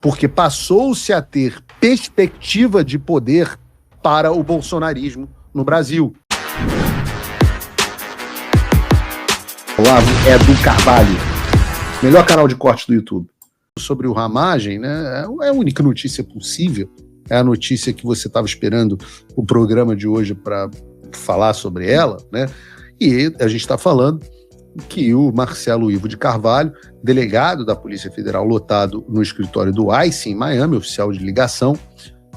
porque passou-se a ter perspectiva de poder para o bolsonarismo no Brasil. Olavo é do Carvalho, melhor canal de corte do YouTube. Sobre o Ramagem, né, é a única notícia possível, é a notícia que você estava esperando o programa de hoje para falar sobre ela, né? E a gente está falando que o Marcelo Ivo de Carvalho, delegado da Polícia Federal lotado no escritório do ICE em Miami, oficial de ligação,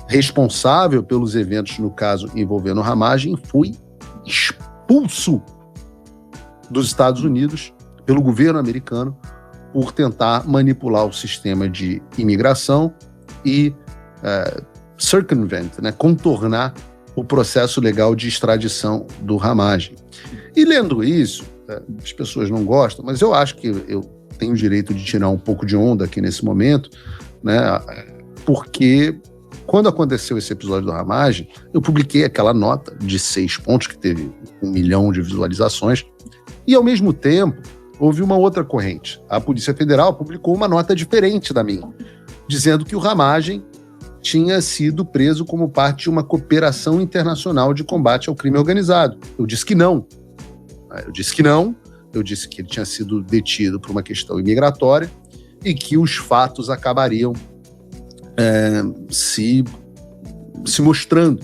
responsável pelos eventos no caso envolvendo Ramagem, foi expulso dos Estados Unidos pelo governo americano por tentar manipular o sistema de imigração e circumvent, né, contornar o processo legal de extradição do Ramagem. E lendo isso, as pessoas não gostam, mas eu acho que eu tenho o direito de tirar um pouco de onda aqui nesse momento, né, porque quando aconteceu esse episódio do Ramagem, eu publiquei aquela nota de 6 pontos que teve 1 milhão de visualizações e, ao mesmo tempo, houve uma outra corrente. A Polícia Federal publicou uma nota diferente da minha, dizendo que o Ramagem tinha sido preso como parte de uma cooperação internacional de combate ao crime organizado. Eu disse que não. Eu disse que ele tinha sido detido por uma questão imigratória e que os fatos acabariam se mostrando.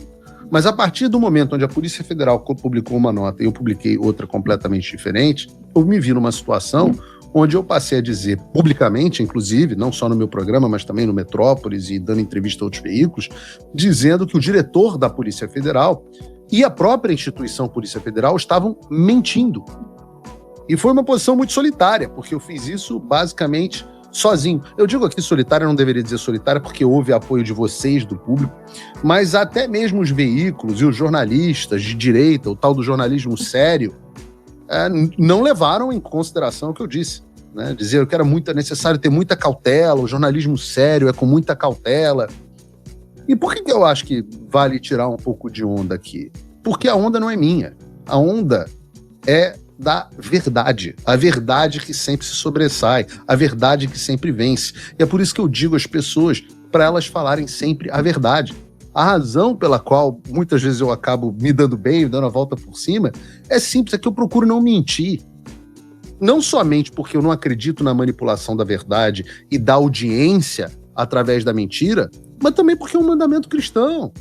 Mas a partir do momento onde a Polícia Federal publicou uma nota e eu publiquei outra completamente diferente, eu me vi numa situação onde eu passei a dizer publicamente, inclusive, não só no meu programa, mas também no Metrópolis e dando entrevista a outros veículos, dizendo que o diretor da Polícia Federal e a própria instituição Polícia Federal estavam mentindo. E foi uma posição muito solitária, porque eu fiz isso basicamente sozinho. Eu digo aqui solitária, não deveria dizer solitária, porque houve apoio de vocês, do público, mas até mesmo os veículos e os jornalistas de direita, o tal do jornalismo sério, não levaram em consideração o que eu disse, né? Dizer que era necessário ter muita cautela, o jornalismo sério é com muita cautela. E por que eu acho que vale tirar um pouco de onda aqui? Porque a onda não é minha, a onda é da verdade, a verdade que sempre se sobressai, a verdade que sempre vence. E é por isso que eu digo às pessoas para elas falarem sempre a verdade. A razão pela qual muitas vezes eu acabo me dando bem, dando a volta por cima, é simples, é que eu procuro não mentir. Não somente porque eu não acredito na manipulação da verdade e da audiência através da mentira, mas também porque é um mandamento cristão.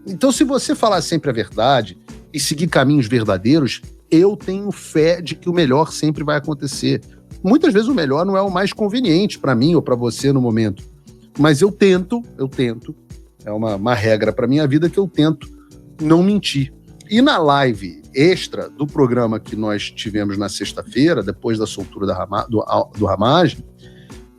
Então, se você falar sempre a verdade e seguir caminhos verdadeiros, eu tenho fé de que o melhor sempre vai acontecer. Muitas vezes o melhor não é o mais conveniente para mim ou para você no momento, mas eu tento, é uma regra para minha vida que eu tento não mentir. E na live extra do programa que nós tivemos na sexta-feira, depois da soltura do Ramagem,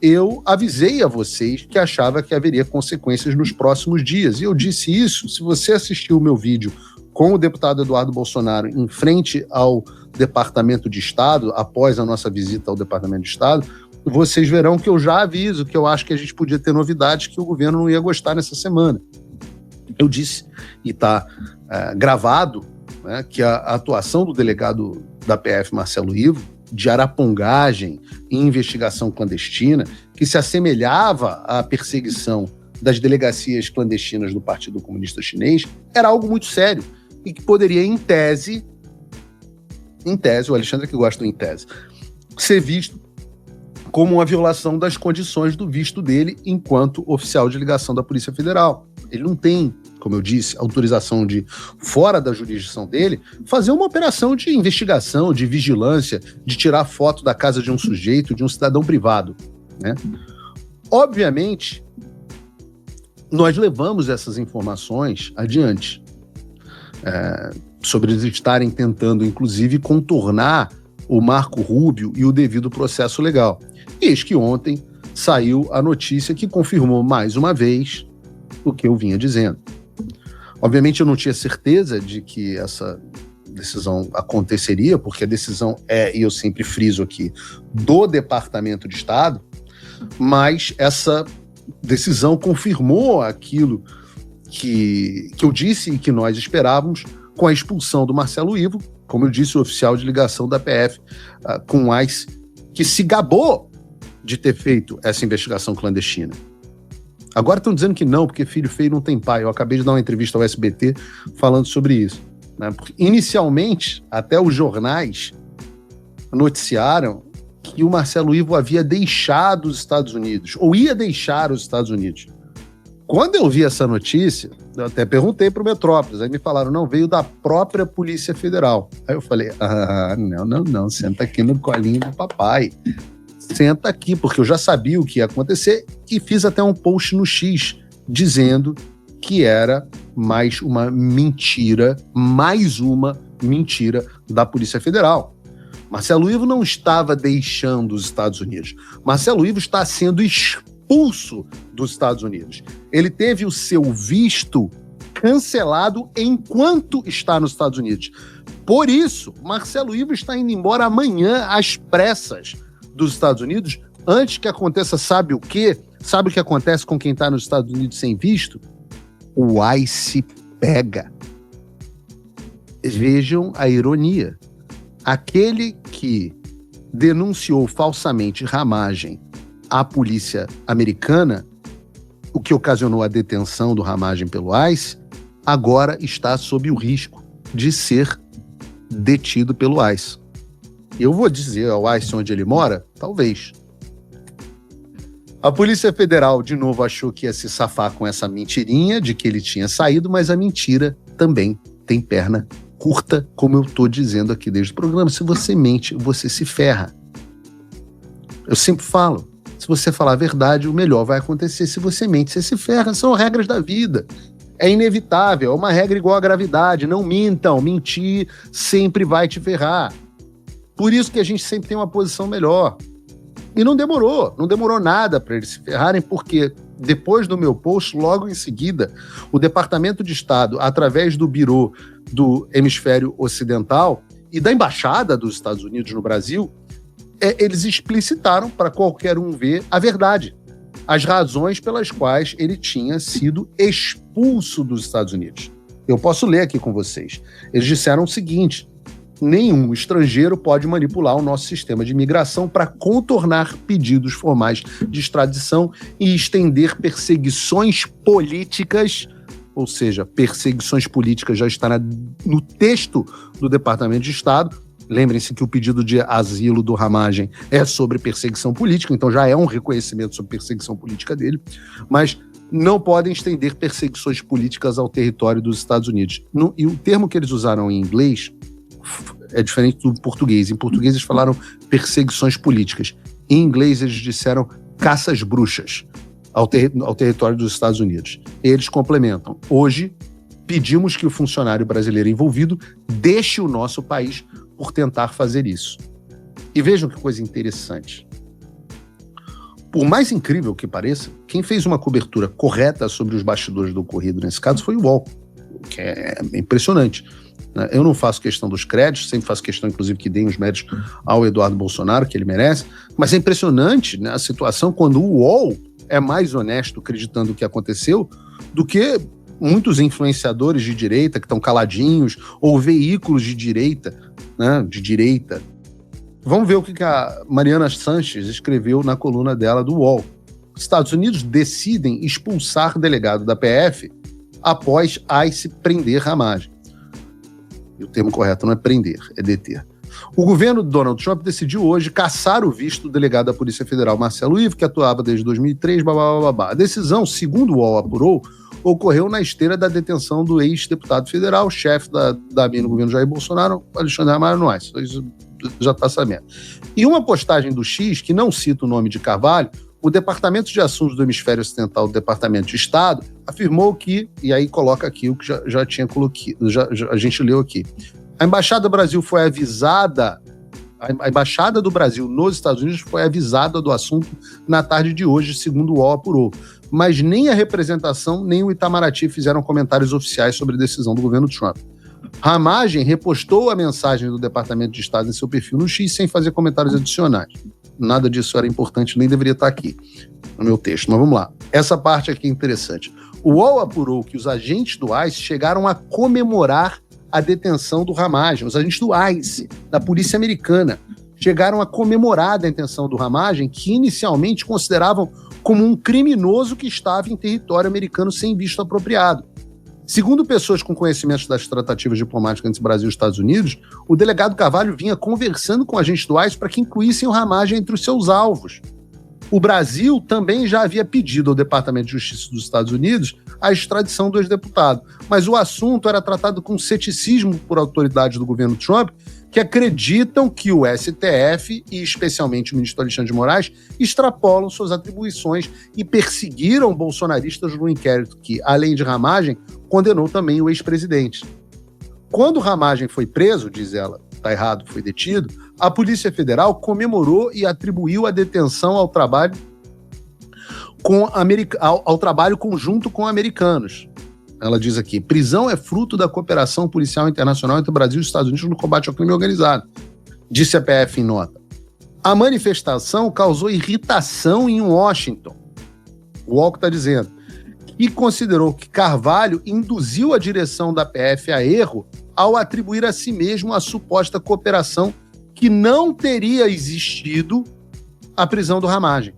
eu avisei a vocês que achava que haveria consequências nos próximos dias. E eu disse isso, se você assistiu o meu vídeo com o deputado Eduardo Bolsonaro em frente ao Departamento de Estado, após a nossa visita ao Departamento de Estado, vocês verão que eu já aviso que eu acho que a gente podia ter novidades que o governo não ia gostar nessa semana. Eu disse, e está gravado, né, que a atuação do delegado da PF, Marcelo Ivo, de arapongagem e investigação clandestina, que se assemelhava à perseguição das delegacias clandestinas do Partido Comunista Chinês, era algo muito sério e que poderia, em tese, o Alexandre que gosta do em tese, ser visto como uma violação das condições do visto dele enquanto oficial de ligação da Polícia Federal. Ele não tem, como eu disse, autorização de, fora da jurisdição dele, fazer uma operação de investigação, de vigilância, de tirar foto da casa de um sujeito, de um cidadão privado, né? Obviamente, nós levamos essas informações adiante, sobre eles estarem tentando, inclusive, contornar o Marco Rubio e o devido processo legal. Eis que ontem saiu a notícia que confirmou mais uma vez o que eu vinha dizendo. Obviamente eu não tinha certeza de que essa decisão aconteceria, porque a decisão é, e eu sempre friso aqui, do Departamento de Estado, mas essa decisão confirmou aquilo que eu disse e que nós esperávamos com a expulsão do Marcelo Ivo, como eu disse, o oficial de ligação da PF com o ICE, que se gabou de ter feito essa investigação clandestina. Agora estão dizendo que não, porque filho feio não tem pai. Eu acabei de dar uma entrevista ao SBT falando sobre isso, né? Porque, inicialmente, até os jornais noticiaram que o Marcelo Ivo havia deixado os Estados Unidos, ou ia deixar os Estados Unidos. Quando eu vi essa notícia, eu até perguntei para o Metrópolis, aí me falaram, não, veio da própria Polícia Federal. Aí eu falei, não, senta aqui no colinho do papai. Senta aqui, porque eu já sabia o que ia acontecer e fiz até um post no X dizendo que era mais uma mentira da Polícia Federal. Marcelo Ivo não estava deixando os Estados Unidos. Marcelo Ivo está sendo expulso dos Estados Unidos. Ele teve o seu visto cancelado enquanto está nos Estados Unidos. Por isso, Marcelo Ivo está indo embora amanhã às pressas dos Estados Unidos, antes que aconteça, sabe o quê? Sabe o que acontece com quem está nos Estados Unidos sem visto? O ICE pega. Vejam a ironia. Aquele que denunciou falsamente Ramagem à polícia americana, o que ocasionou a detenção do Ramagem pelo ICE, agora está sob o risco de ser detido pelo ICE. Eu vou dizer ao ICE onde ele mora? Talvez. A Polícia Federal, de novo, achou que ia se safar com essa mentirinha de que ele tinha saído, mas a mentira também tem perna curta, como eu estou dizendo aqui desde o programa. Se você mente, você se ferra. Eu sempre falo, se você falar a verdade, o melhor vai acontecer. Se você mente, você se ferra. São regras da vida. É inevitável, é uma regra igual à gravidade. Não mintam, mentir sempre vai te ferrar. Por isso que a gente sempre tem uma posição melhor. E não demorou nada para eles se ferrarem, porque depois do meu post, logo em seguida, o Departamento de Estado, através do Bureau do Hemisfério Ocidental e da Embaixada dos Estados Unidos no Brasil, eles explicitaram para qualquer um ver a verdade, as razões pelas quais ele tinha sido expulso dos Estados Unidos. Eu posso ler aqui com vocês. Eles disseram o seguinte: nenhum estrangeiro pode manipular o nosso sistema de imigração para contornar pedidos formais de extradição e estender perseguições políticas, ou seja, perseguições políticas já está no texto do Departamento de Estado. Lembrem-se que o pedido de asilo do Ramagem é sobre perseguição política, então já é um reconhecimento sobre perseguição política dele, mas não podem estender perseguições políticas ao território dos Estados Unidos. E o termo que eles usaram em inglês é diferente do português. Em português eles falaram perseguições políticas. Em inglês eles disseram caças bruxas ao território dos Estados Unidos. Eles complementam: hoje pedimos que o funcionário brasileiro envolvido deixe o nosso país por tentar fazer isso. E vejam que coisa interessante. Por mais incrível que pareça, quem fez uma cobertura correta sobre os bastidores do ocorrido nesse caso foi o UOL, que é impressionante. Eu não faço questão dos créditos, sempre faço questão, inclusive, que deem os méritos ao Eduardo Bolsonaro, que ele merece, mas é impressionante, né, a situação quando o UOL é mais honesto acreditando o que aconteceu do que muitos influenciadores de direita que estão caladinhos, ou veículos de direita, né, Vamos ver o que a Mariana Sanches escreveu na coluna dela do UOL. Estados Unidos decidem expulsar delegado da PF após ICE prender Ramagem. E o termo correto não é prender, é deter. O governo de Donald Trump decidiu hoje cassar o visto do delegado da Polícia Federal Marcelo Ivo, que atuava desde 2003, A decisão, segundo o UOL apurou, ocorreu na esteira da detenção do ex-deputado federal, chefe da ABIN no governo Jair Bolsonaro, Alexandre Ramalho Noaes. Isso já está sabendo. Em uma postagem do X, que não cita o nome de Carvalho, o Departamento de Assuntos do Hemisfério Ocidental do Departamento de Estado afirmou que, e aí coloca aqui o que já tinha colocado, a gente leu aqui. A Embaixada do Brasil foi avisada, a Embaixada do Brasil nos Estados Unidos foi avisada do assunto na tarde de hoje, segundo o UOL apurou. Mas nem a representação, nem o Itamaraty fizeram comentários oficiais sobre a decisão do governo Trump. Ramagem repostou a mensagem do Departamento de Estado em seu perfil no X sem fazer comentários adicionais. Nada disso era importante, nem deveria estar aqui no meu texto, mas vamos lá. Essa parte aqui é interessante. O UOL apurou que os agentes do ICE chegaram a comemorar a detenção do Ramagem. Os agentes do ICE, da polícia americana, chegaram a comemorar a detenção do Ramagem, que inicialmente consideravam como um criminoso que estava em território americano sem visto apropriado. Segundo pessoas com conhecimentos das tratativas diplomáticas entre Brasil e Estados Unidos, o delegado Carvalho vinha conversando com agentes do ICE para que incluíssem o Ramagem entre os seus alvos. O Brasil também já havia pedido ao Departamento de Justiça dos Estados Unidos a extradição do ex-deputado, mas o assunto era tratado com ceticismo por autoridades do governo Trump, que acreditam que o STF, e especialmente o ministro Alexandre de Moraes, extrapolam suas atribuições e perseguiram bolsonaristas no inquérito que, além de Ramagem, condenou também o ex-presidente. Quando Ramagem foi preso, diz ela, está errado, foi detido, a Polícia Federal comemorou e atribuiu a detenção ao trabalho conjunto com americanos. Ela diz aqui, prisão é fruto da cooperação policial internacional entre o Brasil e os Estados Unidos no combate ao crime organizado, disse a PF em nota. A manifestação causou irritação em Washington, o UOL está dizendo, e considerou que Carvalho induziu a direção da PF a erro ao atribuir a si mesmo a suposta cooperação que não teria existido a prisão do Ramagem.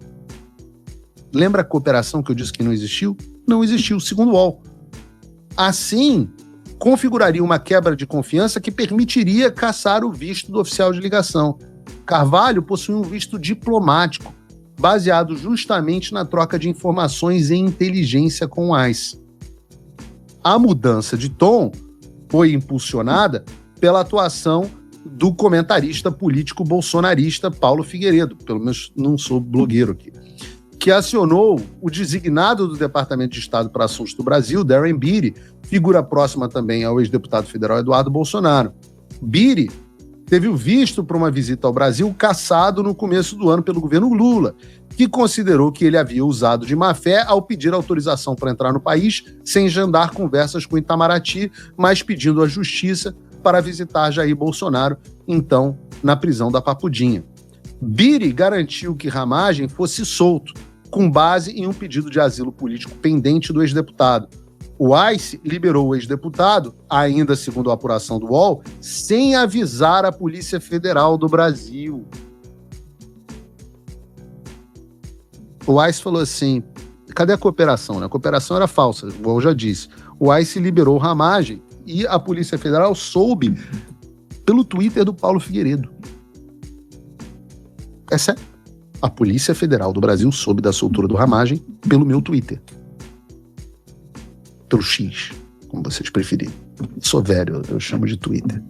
Lembra a cooperação que eu disse que não existiu? Não existiu, segundo o UOL. Assim, configuraria uma quebra de confiança que permitiria caçar o visto do oficial de ligação. Carvalho possui um visto diplomático, baseado justamente na troca de informações e inteligência com o ICE. A mudança de tom foi impulsionada pela atuação do comentarista político bolsonarista Paulo Figueiredo, pelo menos não sou blogueiro aqui, que acionou o designado do Departamento de Estado para Assuntos do Brasil, Darren Beattie, figura próxima também ao ex-deputado federal Eduardo Bolsonaro. Beattie teve o visto para uma visita ao Brasil cassado no começo do ano pelo governo Lula, que considerou que ele havia usado de má-fé ao pedir autorização para entrar no país sem agendar conversas com Itamaraty, mas pedindo à justiça para visitar Jair Bolsonaro, então na prisão da Papudinha. Beattie garantiu que Ramagem fosse solto, com base em um pedido de asilo político pendente do ex-deputado. O ICE liberou o ex-deputado, ainda segundo a apuração do UOL, sem avisar a Polícia Federal do Brasil. O ICE falou assim, cadê a cooperação? A cooperação era falsa, o UOL já disse. O ICE liberou o Ramagem e a Polícia Federal soube pelo Twitter do Paulo Figueiredo. É sério. A Polícia Federal do Brasil soube da soltura do Ramagem pelo meu Twitter. Pelo X, como vocês preferirem. Sou velho, eu chamo de Twitter.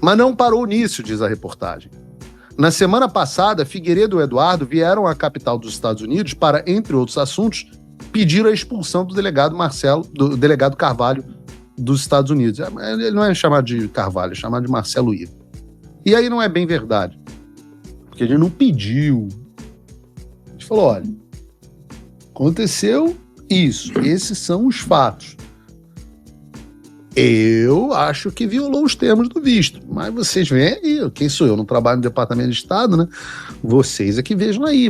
Mas não parou nisso, diz a reportagem. Na semana passada, Figueiredo e Eduardo vieram à capital dos Estados Unidos para, entre outros assuntos, pedir a expulsão do delegado Carvalho dos Estados Unidos. Ele não é chamado de Carvalho, é chamado de Marcelo Ivo. E aí não é bem verdade. Porque ele não pediu. A gente falou, olha, aconteceu isso, esses são os fatos. Eu acho que violou os termos do visto, mas vocês veem aí, quem sou eu? Não trabalho no Departamento de Estado, né? Vocês é que vejam aí,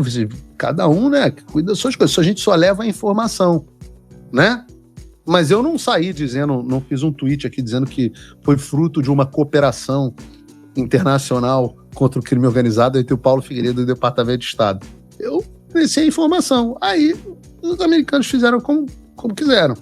cada um, né, que cuida das suas coisas, a gente só leva a informação, né? Mas eu não saí dizendo, não fiz um tweet aqui dizendo que foi fruto de uma cooperação internacional contra o crime organizado entre o Paulo Figueiredo e o Departamento de Estado. Eu disse a informação. Aí os americanos fizeram como quiseram.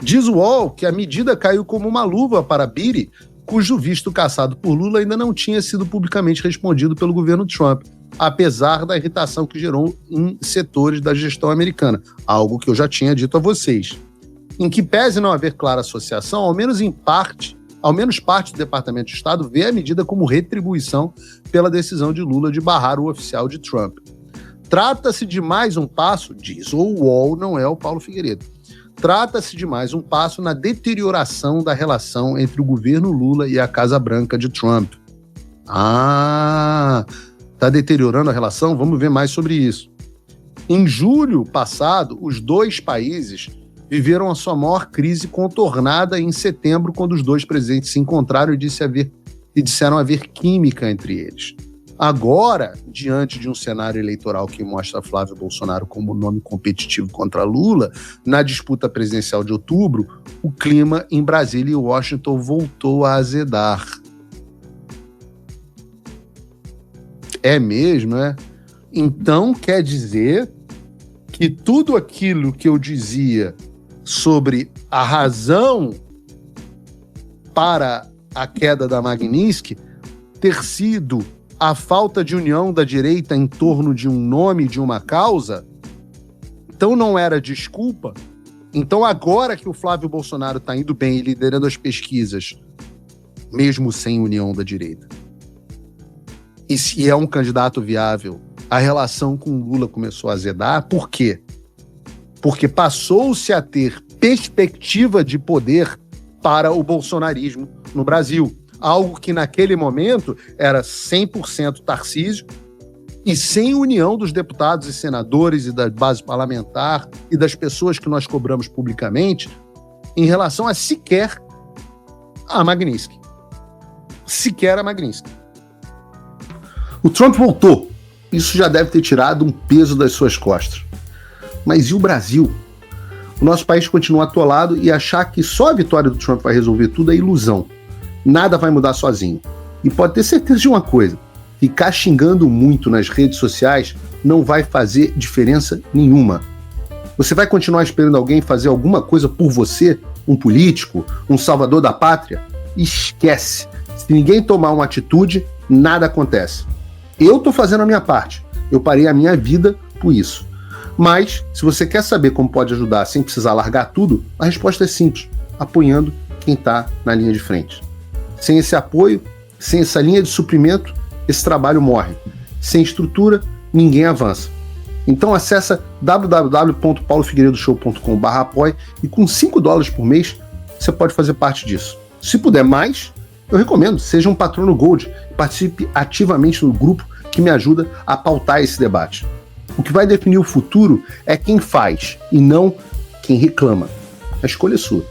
Diz o UOL que a medida caiu como uma luva para Beattie, cujo visto cassado por Lula ainda não tinha sido publicamente respondido pelo governo Trump, apesar da irritação que gerou em setores da gestão americana, algo que eu já tinha dito a vocês. Em que pese não haver clara associação, ao menos parte do Departamento de Estado vê a medida como retribuição pela decisão de Lula de barrar o oficial de Trump. Trata-se de mais um passo, diz o UOL, não é o Paulo Figueiredo, trata-se de mais um passo na deterioração da relação entre o governo Lula e a Casa Branca de Trump. Tá deteriorando a relação? Vamos ver mais sobre isso. Em julho passado, os dois países viveram a sua maior crise contornada em setembro, quando os dois presidentes se encontraram e disseram haver química entre eles. Agora, diante de um cenário eleitoral que mostra Flávio Bolsonaro como nome competitivo contra Lula, na disputa presidencial de outubro, o clima em Brasília e Washington voltou a azedar. É mesmo, é? Então quer dizer que tudo aquilo que eu dizia sobre a razão para a queda da Magnitsky ter sido a falta de união da direita em torno de um nome, de uma causa, então não era desculpa. Então agora que o Flávio Bolsonaro está indo bem e liderando as pesquisas, mesmo sem união da direita, e se é um candidato viável, a relação com o Lula começou a azedar. Por quê? Porque passou-se a ter perspectiva de poder para o bolsonarismo no Brasil. Algo que naquele momento era 100% Tarcísio e sem união dos deputados e senadores e da base parlamentar e das pessoas que nós cobramos publicamente em relação a sequer a Magnitsky. Sequer a Magnitsky. O Trump voltou. Isso já deve ter tirado um peso das suas costas. Mas e o Brasil? O nosso país continua atolado e achar que só a vitória do Trump vai resolver tudo é ilusão. Nada vai mudar sozinho. E pode ter certeza de uma coisa: ficar xingando muito nas redes sociais não vai fazer diferença nenhuma. Você vai continuar esperando alguém fazer alguma coisa por você? Um político? Um salvador da pátria? Esquece. Se ninguém tomar uma atitude, nada acontece. Eu estou fazendo a minha parte. Eu parei a minha vida por isso. Mas, se você quer saber como pode ajudar sem precisar largar tudo, a resposta é simples: apoiando quem está na linha de frente. Sem esse apoio, sem essa linha de suprimento, esse trabalho morre. Sem estrutura, ninguém avança. Então acessa www.paulofigueiredoshow.com/apoie e com $5 por mês você pode fazer parte disso. Se puder mais, eu recomendo, seja um patrono Gold, participe ativamente no grupo que me ajuda a pautar esse debate. O que vai definir o futuro é quem faz e não quem reclama. A escolha é sua.